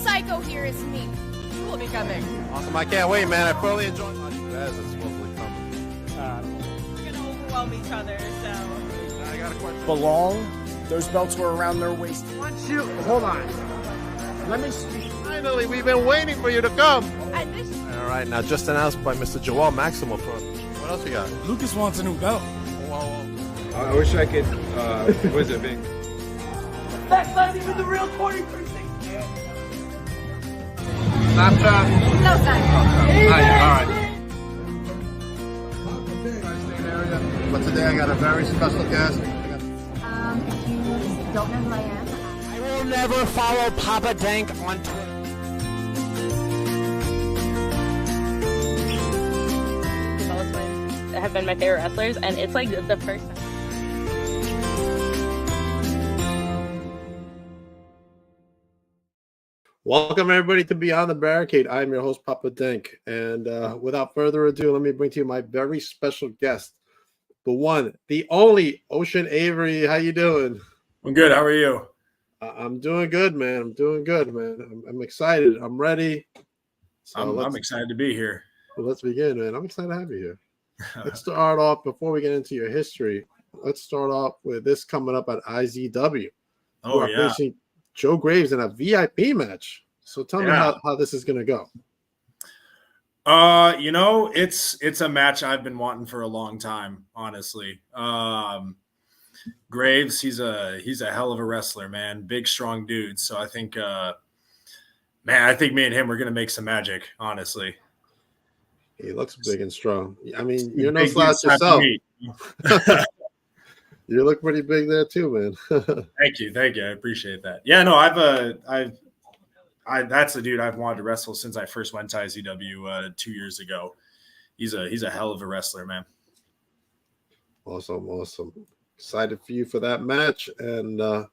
psycho here is me. Who will be coming? Awesome. I can't wait, man. I thoroughly enjoyed my Baz is supposedly coming. We're gonna overwhelm each other, so. I got a question. Belong. Those belts were around their waist. Hold on. Let me speak. Finally, we've been waiting for you to come. All right, now just announced by Mr. Joel Maximo. What else we got? Lucas wants a new belt. I wish I could, what is it, Bing? That's not even the real 23. Snapchat? No, sign. All right. But today I got a very special guest. If you don't know who I am, I will never follow Papa Dank on Twitter. Have been my favorite wrestlers, and it's like the first time. Welcome everybody to Beyond the Barricade. I'm your host, Papa Dank, and without further ado, let me bring to you my very special guest, the one, the only Ocean Avery. How you doing? I'm good. How are you? I'm doing good, man. I'm excited. I'm ready. So I'm excited to be here. Well, let's begin, man. I'm excited to have you here. Let's start off, before we get into your history, let's start off with this coming up at IZW. Oh, yeah. Facing Joe Graves in a VIP match. So tell me how this is going to go. It's a match I've been wanting for a long time, honestly. Graves, he's a hell of a wrestler, man. Big, strong dude. So I think, I think me and him are going to make some magic, honestly. He looks big and strong. I mean, you're no slouch yourself. You look pretty big there too, man. Thank you. I appreciate that. Yeah, no, I've that's the dude I've wanted to wrestle since I first went to IZW 2 years ago. He's a hell of a wrestler, man. Awesome. Excited for you for that match. And I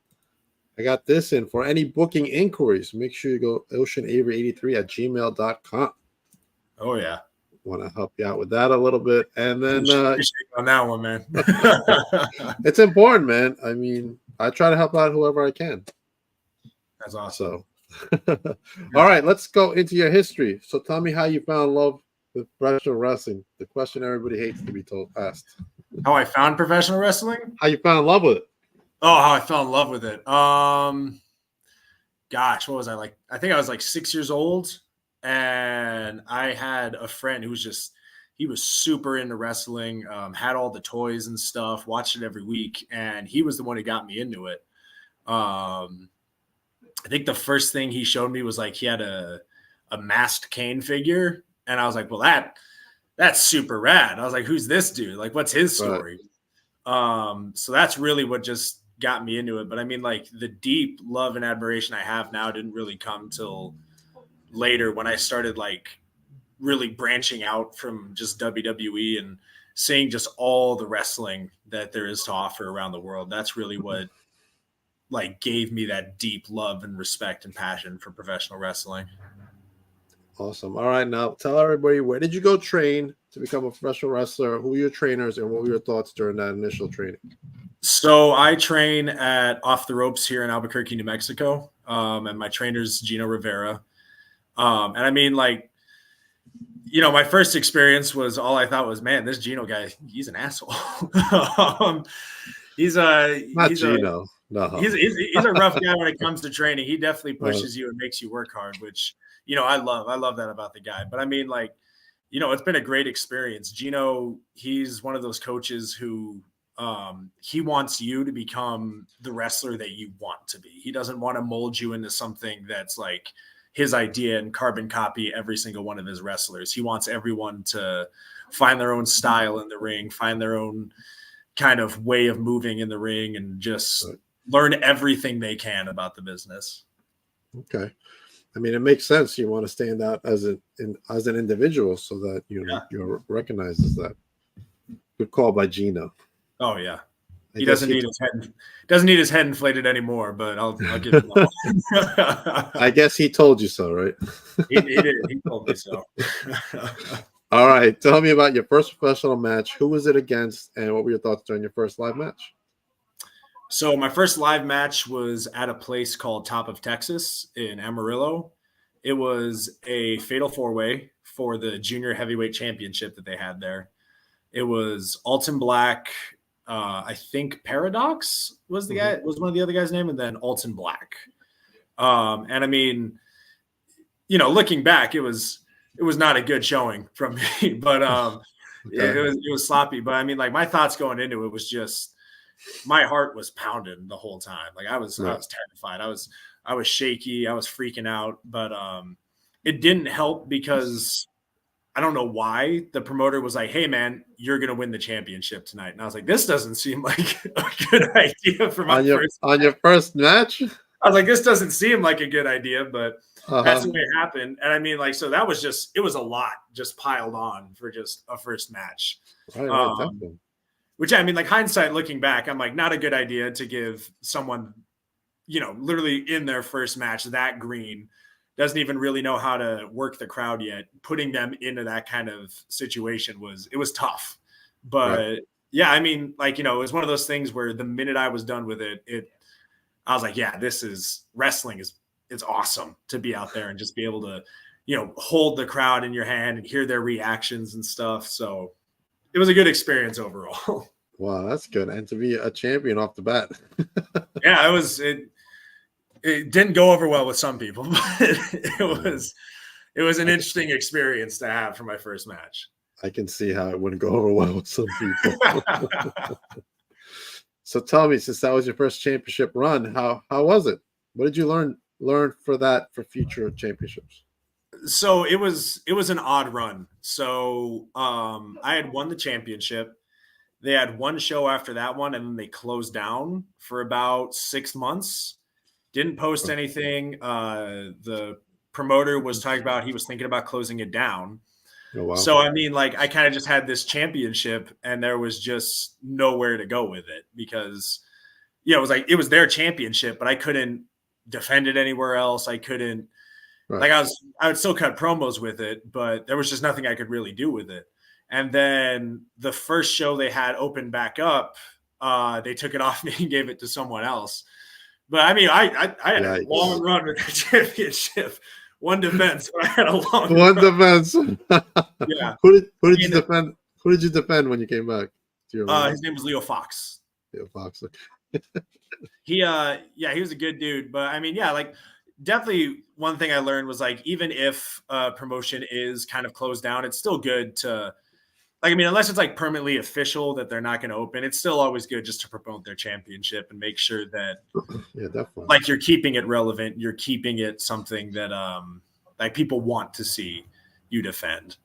got this in. For any booking inquiries, make sure you go oceanavery83@gmail.com. Oh, yeah. Want to help you out with that a little bit. And then on that one, man. It's important, man. I mean, I try to help out whoever I can. That's awesome. So all right, let's go into your history. So tell me how you found love with professional wrestling. The question everybody hates to be asked. How I found professional wrestling? How you found love with it? Oh, how I fell in love with it. Gosh, what was I like? I think I was like 6 years old. And I had a friend who he was super into wrestling, had all the toys and stuff, watched it every week. And he was the one who got me into it. I think the first thing he showed me was like, he had a masked Kane figure. And I was like, well, that's super rad. I was like, who's this dude? Like, what's his story? Right. So that's really what just got me into it. But I mean, like, the deep love and admiration I have now didn't really come till later, when I started like really branching out from just WWE and seeing just all the wrestling that there is to offer around the world. That's really what like gave me that deep love and respect and passion for professional wrestling. Awesome. All right, now tell everybody, where did you go train to become a professional wrestler? Who were your trainers, and what were your thoughts during that initial training? So I train at Off the Ropes here in Albuquerque, New Mexico, and my trainer's Gino Rivera. And I mean, like, my first experience was all I thought was, man, this Gino guy, he's an asshole. He's a Gino. No. He's a rough guy when it comes to training. He definitely pushes you and makes you work hard, which, I love that about the guy. But I mean, like, it's been a great experience. Gino, he's one of those coaches who he wants you to become the wrestler that you want to be. He doesn't want to mold you into something that's like his idea and carbon copy every single one of his wrestlers. He wants everyone to find their own style in the ring, find their own kind of way of moving in the ring, and just learn everything they can about the business. Okay. I mean, it makes sense. You want to stand out as an individual so that you're recognized as that. Good call by Gino. Oh yeah. He doesn't need his head inflated anymore, but I'll give him that. I guess he told you so, right? He did. He told me so. All right. Tell me about your first professional match. Who was it against, and what were your thoughts during your first live match? So my first live match was at a place called Top of Texas in Amarillo. It was a fatal 4-way for the junior heavyweight championship that they had there. It was Alton Black. I think Paradox was the guy, was one of the other guys' name, and then Alton Black. And I mean, looking back, it was not a good showing from me, but Okay. it was sloppy. But I mean, like, my thoughts going into it was just, my heart was pounding the whole time. Like, I was terrified. I was shaky. I was freaking out, but it didn't help because I don't know why the promoter was like, "Hey man, you're going to win the championship tonight." And I was like, this doesn't seem like a good idea for my on your first match. I was like, this doesn't seem like a good idea, but that's the Uh-huh. way it happened. And I mean, like, so that was just, it was a lot just piled on for just a first match. Right, definitely. Which, I mean, like, hindsight looking back, I'm like, not a good idea to give someone, literally in their first match that green, doesn't even really know how to work the crowd yet. Putting them into that kind of situation was tough. But yeah, I mean, like, it was one of those things where the minute I was done with it, I was like, yeah, this is wrestling. It's awesome to be out there and just be able to, hold the crowd in your hand and hear their reactions and stuff. So it was a good experience overall. Wow, that's good. And to be a champion off the bat. Yeah, it didn't go over well with some people, but it was an interesting experience to have for my first match. I can see how it wouldn't go over well with some people. So tell me, since that was your first championship run, how was it? What did you learn for future championships? So it was an odd run. So I had won the championship. They had one show after that one, and then they closed down for about 6 months. Didn't post anything. The promoter was talking about, he was thinking about closing it down. Oh, wow. So, I mean, like, I kind of just had this championship and there was just nowhere to go with it because, it was like, it was their championship, but I couldn't defend it anywhere else. I couldn't, like, I would still cut promos with it, but there was just nothing I could really do with it. And then the first show they had open back up, they took it off me and gave it to someone else. But I mean, I had a long run with the championship. One defense, but I had a long one run. defense. Yeah. Who did you defend? Who did you defend when you came back? His name was Leo Fox. Leo Fox. He was a good dude. But I mean, yeah, like, definitely one thing I learned was, like, even if promotion is kind of closed down, it's still good to, like, I mean, unless it's like permanently official that they're not going to open, it's still always good just to promote their championship and make sure that, yeah, definitely, like, you're keeping it relevant. You're keeping it something that, like, people want to see you defend.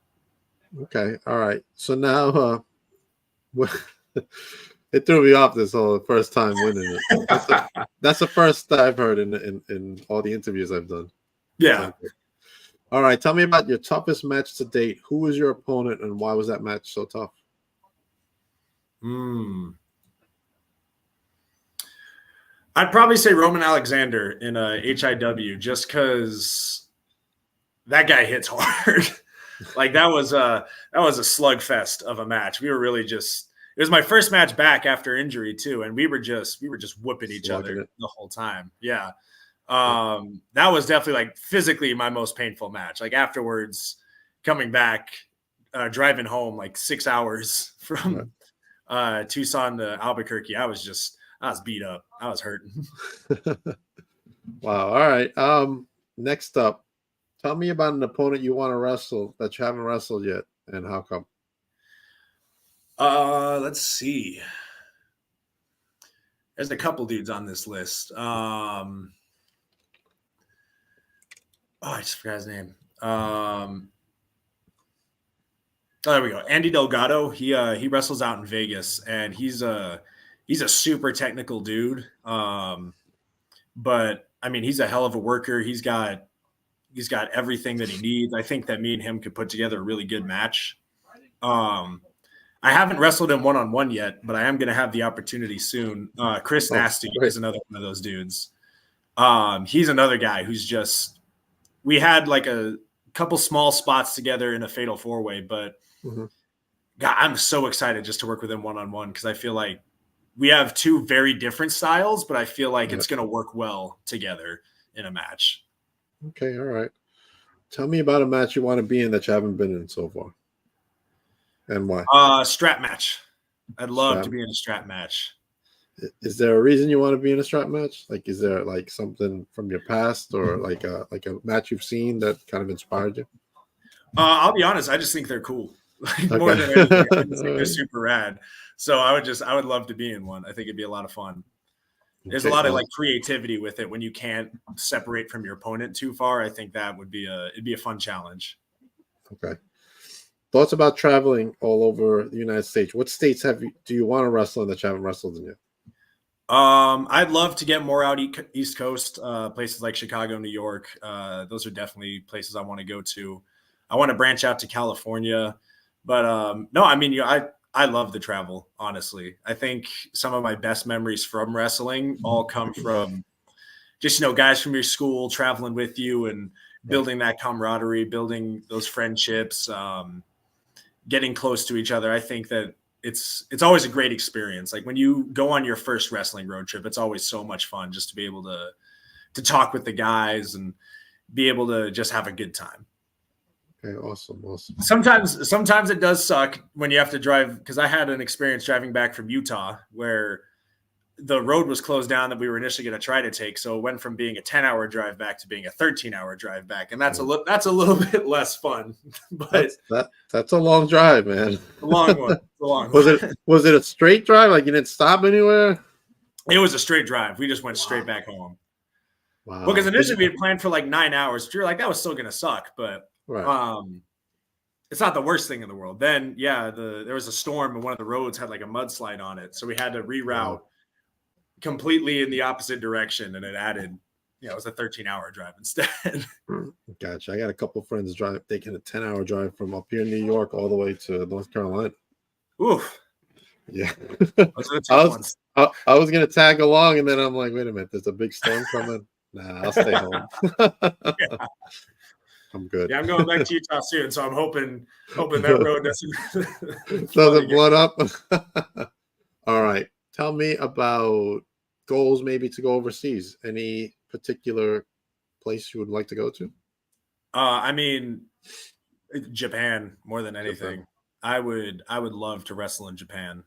Okay. All right. So now, it threw me off this whole first time winning it. That's the first I've heard in all the interviews I've done. Yeah. All right. Tell me about your toughest match to date. Who was your opponent and why was that match so tough? I'd probably say Roman Alexander in HIW, just because that guy hits hard. Like, that was a slugfest of a match. We were really just, it was my first match back after injury too, and we were just whooping each other the whole time. Yeah. That was definitely, like, physically my most painful match. Like, afterwards, coming back, driving home like 6 hours from Tucson to Albuquerque, I was beat up. I was hurting. Wow. All right. Next up, tell me about an opponent you want to wrestle that you haven't wrestled yet, and how come? Let's see. There's a couple dudes on this list. I just forgot his name. There we go. Andy Delgado. He wrestles out in Vegas, and he's a super technical dude. But I mean, he's a hell of a worker. He's got everything that he needs. I think that me and him could put together a really good match. I haven't wrestled him one-on-one yet, but I am going to have the opportunity soon. Chris Nasty is another one of those dudes. He's another guy who's just, we had like a couple small spots together in a fatal 4-way, but God, I'm so excited just to work with him one-on-one because I feel like we have two very different styles, but I feel like it's going to work well together in a match. Okay. All right. Tell me about a match you want to be in that you haven't been in so far, and why. Strap match. I'd love Strap. to be in a strap match. Is there a reason you want to be in a strap match? Like, is there like something from your past or like a match you've seen that kind of inspired you? I'll be honest. I just think they're cool. Like, Okay. more than anything, I just think All they're right. super rad. So I would love to be in one. I think it'd be a lot of fun. There's a Okay, lot of well, like creativity with it when you can't separate from your opponent too far. I think that would be it'd be a fun challenge. okay. Thoughts about traveling all over the United States. What states do you want to wrestle in that you haven't wrestled in yet? I'd love to get more out East Coast, places like Chicago, New York. Those are definitely places I want to go to. I want to branch out to California, but no, I mean, I love the travel. Honestly, I think some of my best memories from wrestling all come from just guys from your school traveling with you and building that camaraderie, building those friendships, getting close to each other. I think that it's always a great experience. Like when you go on your first wrestling road trip, it's always so much fun just to be able to talk with the guys and be able to just have a good time. Okay, awesome. Sometimes it does suck when you have to drive, because I had an experience driving back from Utah where the road was closed down that we were initially going to try to take. So it went from being a 10-hour drive back to being a 13-hour drive back. And that's a little bit less fun, but that's a long drive, man. a long one. Was it a straight drive? Like you didn't stop anywhere? It was a straight drive. We just went straight back home. Wow. Well, because initially we had planned for like 9 hours. You're like, that was still going to suck, but right. It's not the worst thing in the world. Then, there was a storm and one of the roads had like a mudslide on it. So we had to reroute completely in the opposite direction, and it added, it was a 13-hour drive instead. Gotcha. I got a couple of friends taking a 10-hour drive from up here in New York all the way to North Carolina. Oof. Yeah. I I was gonna tag along, and then I'm like, wait a minute, there's a big storm coming. Nah, I'll stay home. Yeah. I'm good. Yeah, I'm going back to Utah soon, so I'm hoping that road doesn't blood up. All right. Tell me about goals maybe to go overseas. Any particular place you would like to go to? I mean, Japan more than anything. Japan. I would love to wrestle in Japan.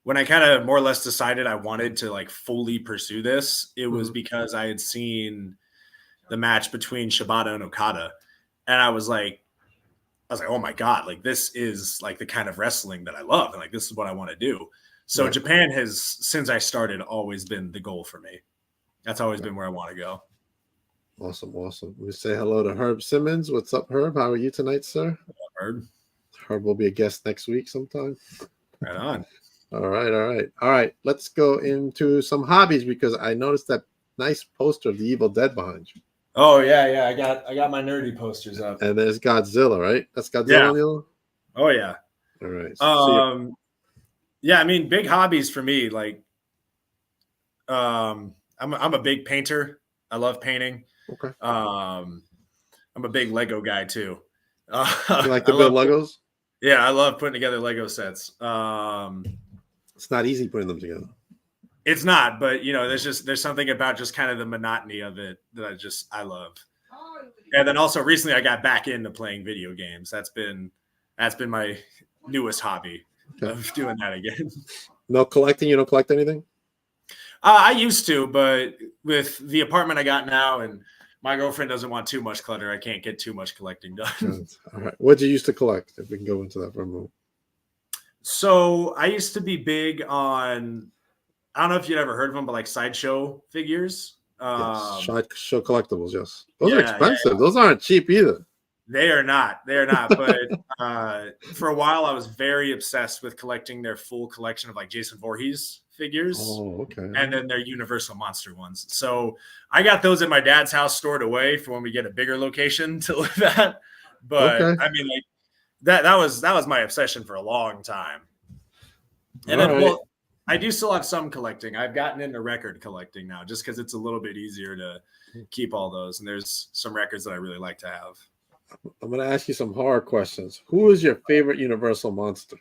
When I kind of more or less decided I wanted to like fully pursue this, it was because I had seen the match between Shibata and Okada, and I was like, oh my God, like this is like the kind of wrestling that I love, and like this is what I want to do. So Japan has, since I started, always been the goal for me. That's always been where I want to go. Awesome. We say hello to Herb Simmons. What's up, Herb? How are you tonight, sir? Herb. Herb will be a guest next week sometime. Right on. All right. Let's go into some hobbies, because I noticed that nice poster of the Evil Dead behind you. Oh yeah. I got my nerdy posters up. And there's Godzilla, right? That's Godzilla on the other? Oh yeah. All right. Yeah, I mean, big hobbies for me. Like, I'm a big painter. I love painting. Okay. I'm a big Lego guy too. You like to build Legos? Yeah, I love putting together Lego sets. It's not easy putting them together. It's not, but there's something about just kind of the monotony of it that I love. And then also recently I got back into playing video games. That's been my newest hobby of doing that again. No collecting? You don't collect anything? I used to, but with the apartment I got now and my girlfriend doesn't want too much clutter, I can't get too much collecting done. All right. What did you used to collect? If we can go into that for a moment. So I used to be big on, I don't know if you'd ever heard of them, but like sideshow figures. Yes. Show collectibles, yes. Those are expensive. Yeah. Those aren't cheap either. They are not. But for a while, I was very obsessed with collecting their full collection of like Jason Voorhees figures. Oh, okay. And then their Universal Monster ones. So I got those at my dad's house stored away for when we get a bigger location to live at. But I mean, like that was my obsession for a long time. And then, well, I do still have some collecting. I've gotten into record collecting now just because it's a little bit easier to keep all those. And there's some records that I really like to have. I'm going to ask you some hard questions. Who is your favorite Universal monster?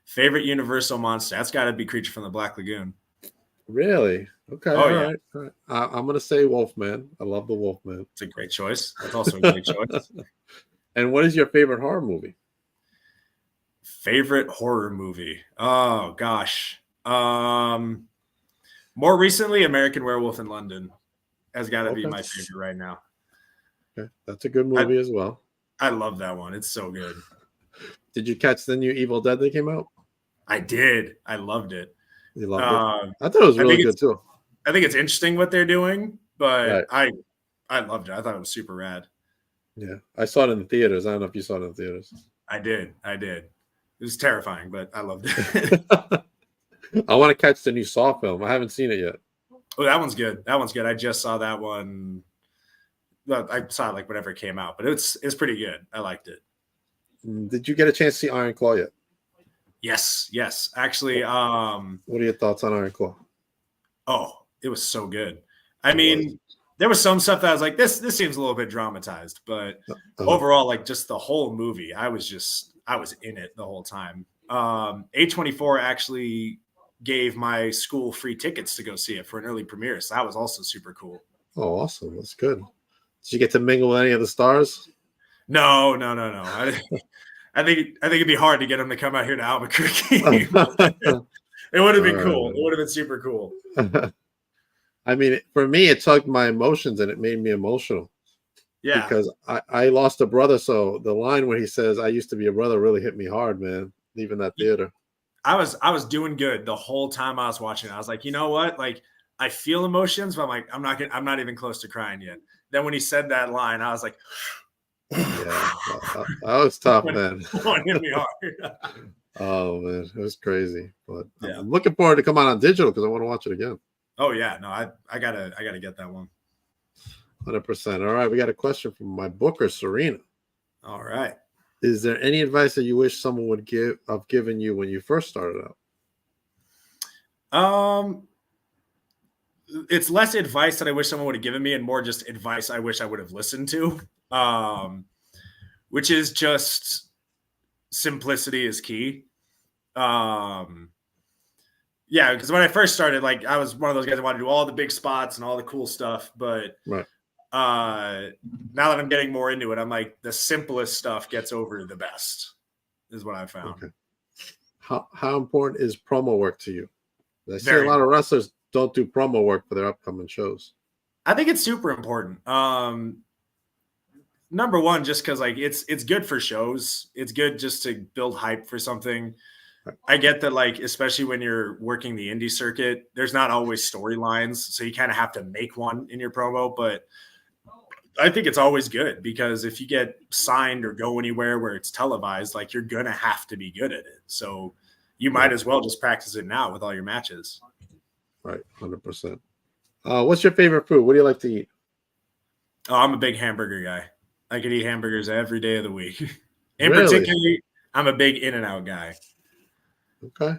Favorite Universal monster? That's got to be Creature from the Black Lagoon. Really? Okay, Oh, all yeah. right, all right. I'm gonna say Wolfman. I love the Wolfman. It's a great choice. That's also a great choice. And what is your favorite horror movie? Favorite horror movie? Oh gosh. More recently, American Werewolf in London has got to be Okay, my favorite right now. okay, that's a good I, movie as well. I love that one. It's so good. Did you catch the new Evil Dead that came out? I did. I loved it. You loved it. Um, I thought it was I really think good too. I think it's interesting what they're doing, but Right. I loved it. I thought it was super rad. Yeah, I saw it in the theaters. I don't know if you saw it in the theaters. I did. It was terrifying, but I loved it. I want to catch the new Saw film. I haven't seen it yet. Oh, that one's good. That one's good. I just saw that one. Well, I saw it like whenever it came out, but it's pretty good. I liked it. Did you get a chance to see Iron Claw yet? Yes. Actually, What are your thoughts on Iron Claw? oh, it was so good. I mean, there was some stuff that I was like, this seems a little bit dramatized, but overall, like just the whole movie, I was in it the whole time. A24 actually gave my school free tickets to go see it for an early premiere, so that was also super cool. Oh, awesome. That's good. Did you get to mingle with any of the stars? No. I think it'd be hard to get them to come out here to Albuquerque. It would have been cool. It would have been super cool. I mean, for me, it tugged my emotions and it made me emotional. Yeah. Because I lost a brother. So the line where he says, "I used to be a brother," really hit me hard, man, leaving that theater. I was doing good the whole time I was watching it. I was like, you know what? Like, I feel emotions, but I'm like, I'm not even close to crying yet. Then when he said that line, I was like, yeah, that was tough, man. It hit me hard. Oh man, it was crazy. But Yeah. I'm looking forward to come out on digital because I want to watch it again. Oh yeah, no, I gotta get that one. 100%. All right, we got a question from my booker, Serena. All right. Is there any advice that you wish someone would have given you when you first started out? It's less advice that I wish someone would have given me and more just advice I wish I would have listened to. Which is just simplicity is key. Yeah, because when I first started, like I was one of those guys that wanted to do all the big spots and all the cool stuff. But Right. Now that I'm getting more into it, I'm like the simplest stuff gets over the best, is what I found. Okay. How important is promo work to you? I see Very a lot of wrestlers don't do promo work for their upcoming shows. I think it's super important. Number one, just because like it's good for shows. It's good just to build hype for something. I get that, like, especially when you're working the indie circuit, there's not always storylines, so you kind of have to make one in your promo. But I think it's always good because if you get signed or go anywhere where it's televised, like you're gonna have to be good at it. So you might as well just practice it now with all your matches. Right, 100%. What's your favorite food? What do you like to eat? Oh, I'm a big hamburger guy. I could eat hamburgers every day of the week. Really? Particular, I'm a big In-N-Out guy. Okay.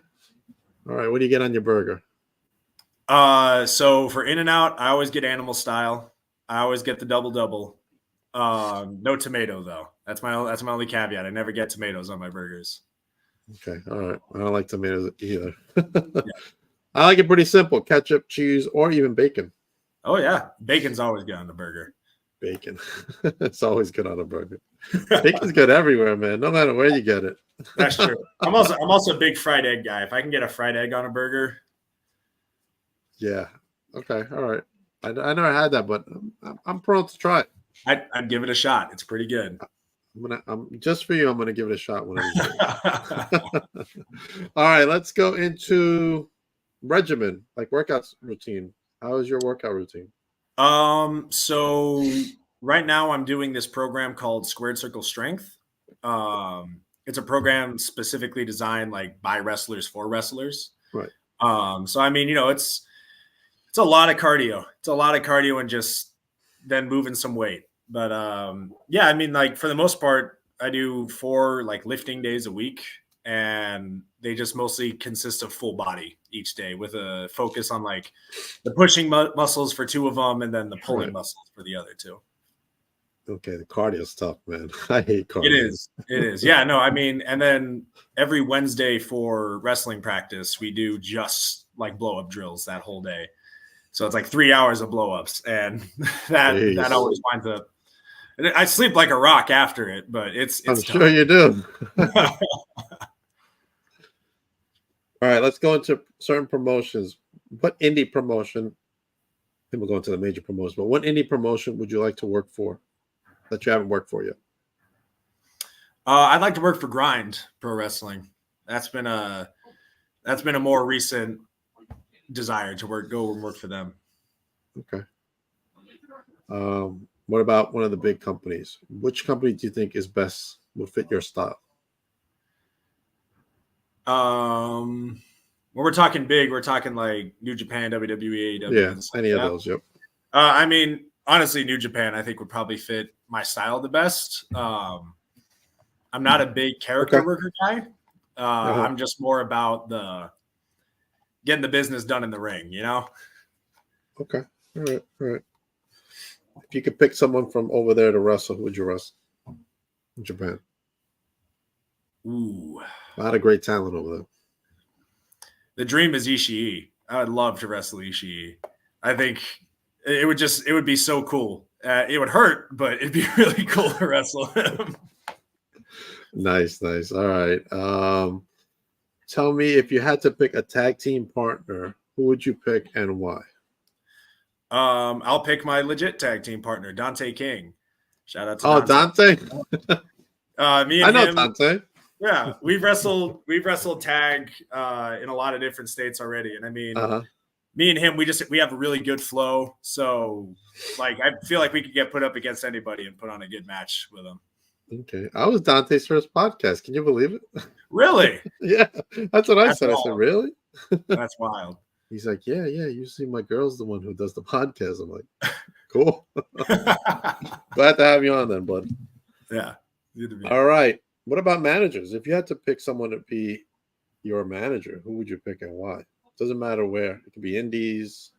All right. What do you get on your burger? So for In-N-Out, I always get animal style. I always get the double. No tomato though. That's my only caveat. I never get tomatoes on my burgers. Okay. All right. I don't like tomatoes either. Yeah. I like it pretty simple: ketchup, cheese, or even bacon. Oh yeah, bacon's always good on the burger. Bacon. It's always good on a burger. Bacon's good everywhere, man. No matter where you get it. That's true. I'm also a big fried egg guy. If I can get a fried egg on a burger. Yeah. Okay. All right. I never had that, but I'm prone to try it. I'd give it a shot. It's pretty good. I'm just for you. I'm gonna give it a shot whenever. All right. Let's go into regimen, like workouts routine. How is your workout routine? So right now I'm doing this program called Squared Circle Strength. It's a program specifically designed like by wrestlers for wrestlers. Right. So I mean, it's a lot of cardio. It's a lot of cardio and just then moving some weight. But yeah, I mean, like for the most part, I do 4 like lifting days a week, and they just mostly consist of full body each day with a focus on like the pushing muscles for 2 of them and then the pulling muscles for the other 2. Okay, the cardio's tough, man. I hate cardio. It is. Yeah, no, I mean, and then every Wednesday for wrestling practice, we do just like blow up drills that whole day. So it's like 3 hours of blow-ups, and that Jeez. always winds up. And I sleep like a rock after it, but it's I'm tough. sure you do. All right, let's go into certain promotions. What indie promotion? Then we'll go into the major promotion. But what indie promotion would you like to work for that you haven't worked for yet? I'd like to work for Grind Pro Wrestling. That's been a more recent desire to go and work for them. Okay. What about one of the big companies? Which company do you think is best, will fit your style? When we're talking big, we're talking like New Japan, WWE, AEW. Yeah, any of those. Yep. I mean, honestly, New Japan, I think would probably fit my style the best. I'm not a big character worker guy. I'm just more about getting the business done in the ring, you know? Okay. All right. All right. If you could pick someone from over there to wrestle, who would you wrestle in Japan? Ooh. A lot of great talent over there. The dream is Ishii. I would love to wrestle Ishii. I think it would be so cool. It would hurt, but it'd be really cool to wrestle him. Nice. All right. Tell me, if you had to pick a tag team partner, who would you pick and why? I'll pick my legit tag team partner, Dante King. Shout out to Dante. Me and I know him, Dante. Yeah, we've wrestled tag in a lot of different states already, and I mean, me and him, we have a really good flow. So, like, I feel like we could get put up against anybody and put on a good match with him. Okay, I was Dante's first podcast. Can you believe it? Really? Yeah, that's what I said. Wild. I said, really? That's wild. He's like, yeah. Usually my girl's the one who does the podcast. I'm like, cool. Glad to have you on then, bud. Yeah. Good to be. All right. What about managers? If you had to pick someone to be your manager, who would you pick and why? Doesn't matter where. It could be indies,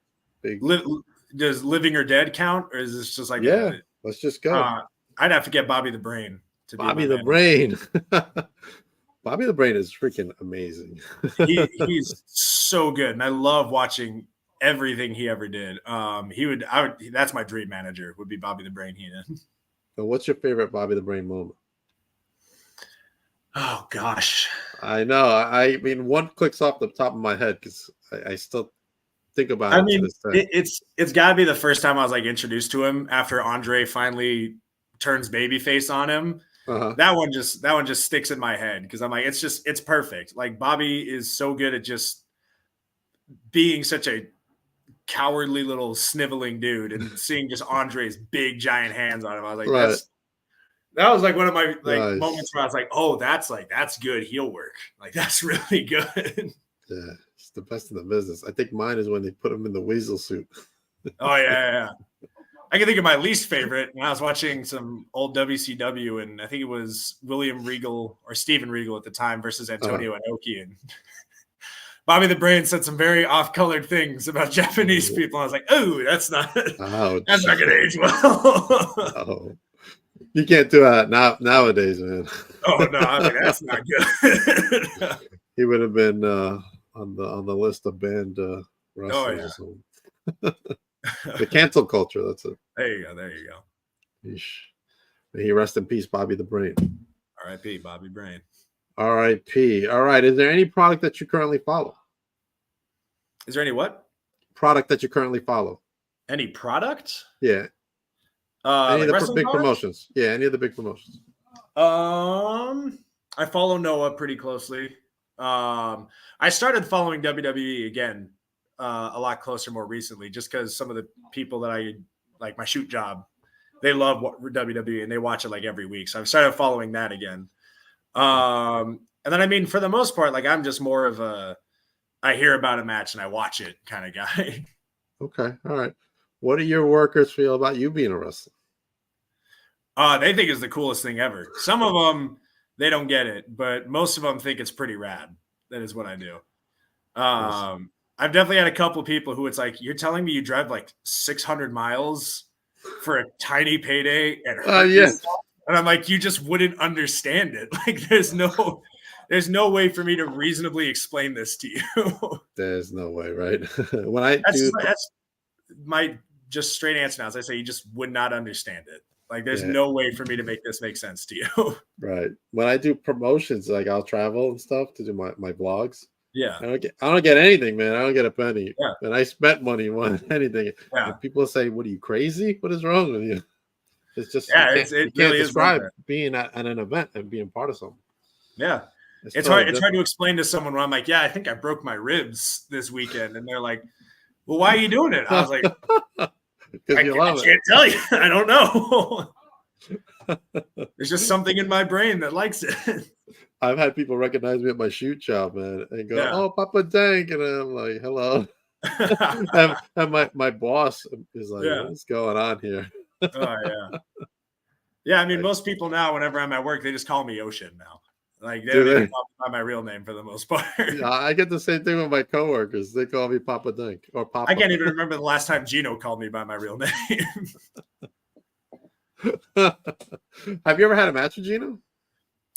big. Does Living or Dead count, or is this just like let's just go. I'd have to get Bobby the Brain to be Bobby the Brain. Bobby the Brain is freaking amazing. He's so good, and I love watching everything he ever did. That's my dream manager, would be Bobby the Brain Heenan. So what's your favorite Bobby the Brain moment? Oh gosh, I know. I mean, one clicks off the top of my head because I still think about it. I mean, it's got to be the first time I was like introduced to him after Andre finally turns babyface on him. That one just sticks in my head because I'm like, it's perfect. Like, Bobby is so good at just being such a cowardly little sniveling dude, and seeing just Andre's big giant hands on him, I was like, that was like one of my moments where I was like, oh, that's good heel work. Like, that's really good. Yeah, it's the best in the business. I think mine is when they put him in the weasel suit. Oh yeah. I can think of my least favorite. And I was watching some old WCW, and I think it was William Regal or Steven Regal at the time versus Antonio Inoki, and Bobby the Brain said some very off-colored things about Japanese people. I was like, oh, that's not going to age well. You can't do that nowadays, man. Oh no, I mean, that's not good. He would have been on the list of banned wrestlers. Oh yeah. The cancel culture. That's it. There you go. May he rest in peace, Bobby the Brain. R.I.P. Bobby Brain. R.I.P. All right. Is there any product that you currently follow? Is there any what? Product that you currently follow? Any product? Yeah. Any of the big promotions? Yeah, any of the big promotions. I follow Noah pretty closely. I started following WWE again a lot closer more recently, just because some of the people that I like, my shoot job, they love WWE and they watch it like every week. So I've started following that again. And then, I mean, for the most part, like, I'm just more of I hear about a match and I watch it kind of guy. Okay. All right. What do your workers feel about you being a wrestler? They think it's the coolest thing ever. Some of them, they don't get it, but most of them think it's pretty rad. That is what I do. I've definitely had a couple of people who it's like, you're telling me you drive like 600 miles for a tiny payday and hurt yourself? And I'm like, you just wouldn't understand it. Like, there's no way for me to reasonably explain this to you. There's no way, right? my just straight answer now is I say you just would not understand it. Like, there's Yeah. no way for me to make this make sense to you. Right. When I do promotions, like I'll travel and stuff to do my vlogs. Yeah. I don't get anything, man. I don't get a penny. Yeah. And I spent money on anything. Yeah. And people say, "What are you, crazy? What is wrong with you?" It's just Yeah, you it can't really is describe like being at an event and being part of something. Yeah. It's totally hard. It's hard to explain to someone when I'm like, yeah, I think I broke my ribs this weekend, and they're like, "Well, why are you doing it?" I was like, because you love I it. can't tell you. I don't know. There's just something in my brain that likes it. I've had people recognize me at my shoot job, man, and go, Yeah. "Oh, Papa Dank," and I'm like, "Hello." and my boss is like, Yeah. "What's going on here?" Oh yeah. Yeah, I mean, most people now, whenever I'm at work, they just call me Ocean now. Like, they Do don't even they? call me by my real name for the most part. Yeah, I get the same thing with my coworkers. They call me Papa Dank or Papa. I can't even remember the last time Gino called me by my real name. Have you ever had a match with Gino?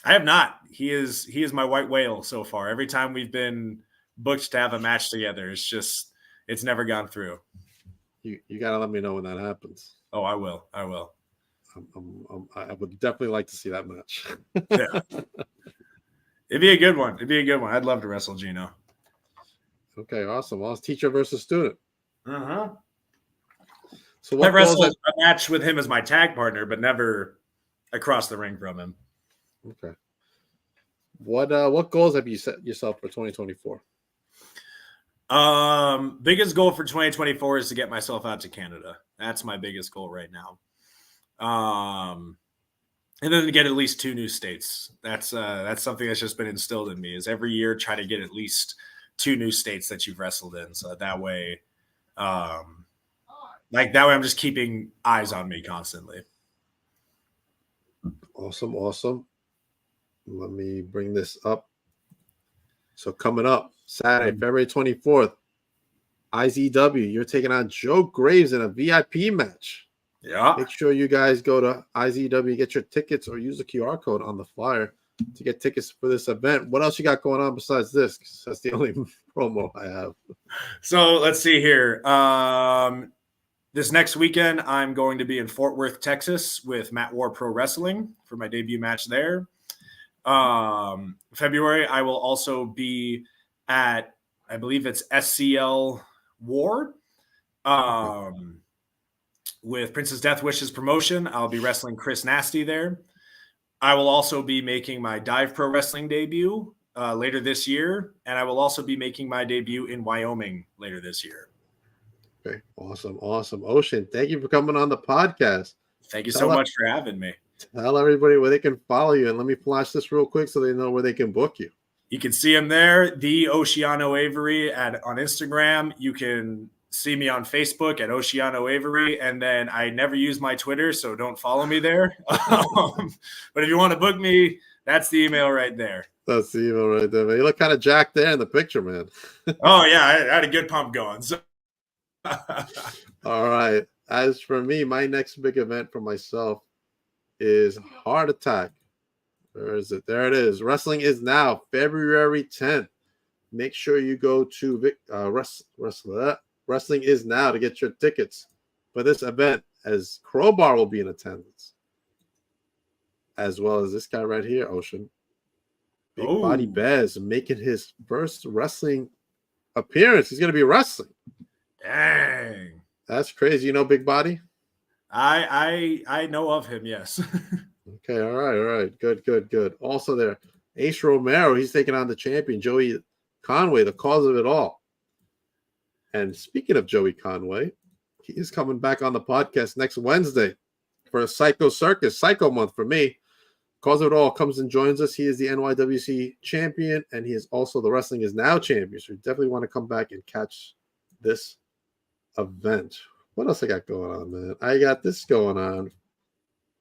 I have not. He is my white whale so far. Every time we've been booked to have a match together, it's never gone through. You gotta let me know when that happens. Oh, I will. I would definitely like to see that match. Yeah. It'd be a good one. I'd love to wrestle Gino. Okay, awesome. Well, it's teacher versus student. Uh-huh. So I wrestled a match with him as my tag partner, but never across the ring from him. Okay. What goals have you set yourself for 2024? Biggest goal for 2024 is to get myself out to Canada. That's my biggest goal right now. And then to get at least 2 new states. That's something that's just been instilled in me, is every year try to get at least 2 new states that you've wrestled in. So that way, I'm just keeping eyes on me constantly. Awesome. Let me bring this up. So coming up Saturday, February 24th, IZW, you're taking on Joe Graves in a VIP match. Yeah. Make sure you guys go to IZW, get your tickets, or use the QR code on the flyer to get tickets for this event. What else you got going on besides this? 'Cause that's the only promo I have. So let's see here. This next weekend, I'm going to be in Fort Worth, Texas with Matt War Pro Wrestling for my debut match there. February, I will also be at, I believe it's SCL War. With Princess Death Wishes promotion. I'll be wrestling Chris Nasty there. I will also be making my Dive Pro Wrestling debut later this year, and I will also be making my debut in Wyoming later this year. Okay, awesome. Ocean, thank you for coming on the podcast. Thank you so much for having me. Tell everybody where they can follow you, and let me flash this real quick so they know where they can book you. You can see him there, the Oceano Avery on Instagram. You can see me on Facebook at Oceano Avery, and then I never use my Twitter, so don't follow me there. But if you want to book me, that's the email right there. That's the email right there, man. You look kind of jacked there in the picture, man. Oh yeah, I had a good pump going. So. All right. As for me, my next big event for myself is Heart Attack. Where is it? There it is. Wrestling is Now, February 10th. Make sure you go to Wrestling is Now to get your tickets for this event, as Crowbar will be in attendance, as well as this guy right here, Ocean. Big Body Bez making his first wrestling appearance. He's going to be wrestling. Dang. That's crazy. You know Big Body? I know of him, yes. Okay, all right. Good. Also there, Ace Romero, he's taking on the champion, Joey Conway, the cause of it all. And speaking of Joey Conway, he is coming back on the podcast next Wednesday for a Psycho Circus, Psycho Month for me. Cause of it all comes and joins us. He is the NYWC champion, and he is also the Wrestling is Now champion. So you definitely want to come back and catch this event. What else I got going on, man? I got this going on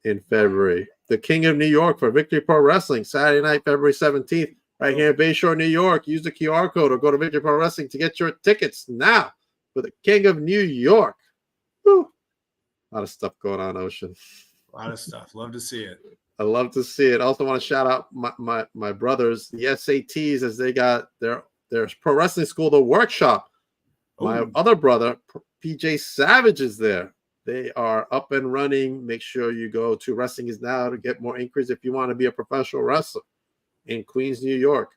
in February. The King of New York for Victory Pro Wrestling, Saturday night, February 17th, right here in Bayshore, New York. Use the QR code or go to Victory Pro Wrestling to get your tickets now for the King of New York. Woo. A lot of stuff going on, Ocean. A lot of stuff. Love to see it. I love to see it. Also want to shout out my brothers, the SATs, as they got their pro wrestling school, the workshop. My other brother, PJ Savage is there. They are up and running. Make sure you go to Wrestling Is Now to get more inquiries if you want to be a professional wrestler in Queens, New York.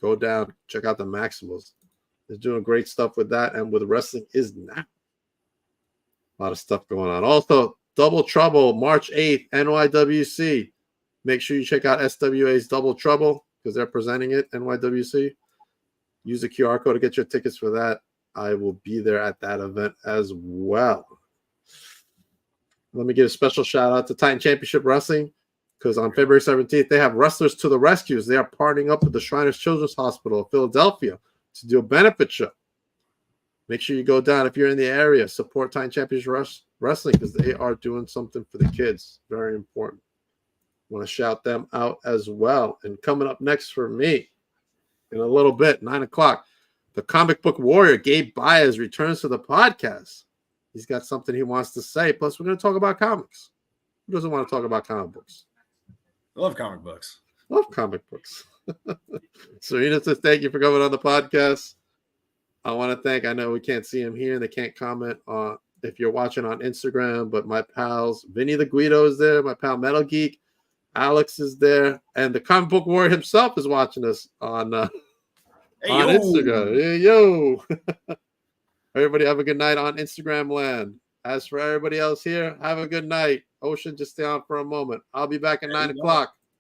Go down, check out the Maximals. They're doing great stuff with that and with Wrestling Is Now. A lot of stuff going on. Also, Double Trouble, March 8th, NYWC. Make sure you check out SWA's Double Trouble because they're presenting it, NYWC. Use the QR code to get your tickets for that. I will be there at that event as well. Let me give a special shout out to Titan Championship Wrestling because on February 17th, they have Wrestlers to the Rescues. They are partnering up with the Shriners Children's Hospital of Philadelphia to do a benefit show. Make sure you go down if you're in the area. Support Titan Championship Wrestling because they are doing something for the kids. Very important. Want to shout them out as well. And coming up next for me in a little bit, 9 o'clock, the comic book warrior, Gabe Baez, returns to the podcast. He's got something he wants to say. Plus, we're going to talk about comics. Who doesn't want to talk about comic books? I love comic books. Love comic books. Serena says, thank you for coming on the podcast. I want to thank, I know we can't see him here and they can't comment on if you're watching on Instagram, but my pals, Vinny the Guido is there, my pal Metal Geek, Alex is there, and the comic book warrior himself is watching us on Instagram. Hey, yo. Everybody have a good night on Instagram land. As for everybody else here, have a good night. Ocean, just stay on for a moment. I'll be back at 9 o'clock.